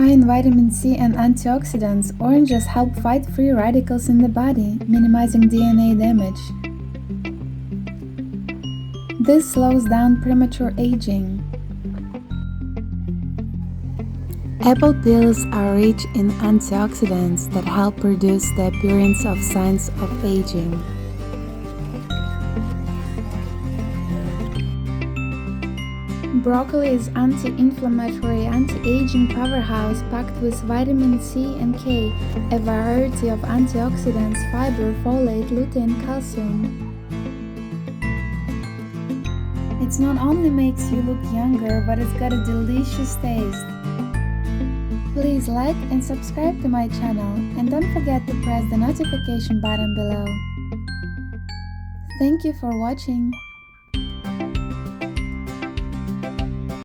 High in vitamin C and antioxidants, oranges help fight free radicals in the body, minimizing DNA damage. This slows down premature aging. Apple peels are rich in antioxidants that help reduce the appearance of signs of aging. Broccoli is anti-inflammatory, anti-aging powerhouse packed with vitamin C and K, a variety of antioxidants, fiber, folate, lutein, calcium. It not only makes you look younger, but it's got a delicious taste. Please like and subscribe to my channel, and don't forget to press the notification button below. Thank you for watching.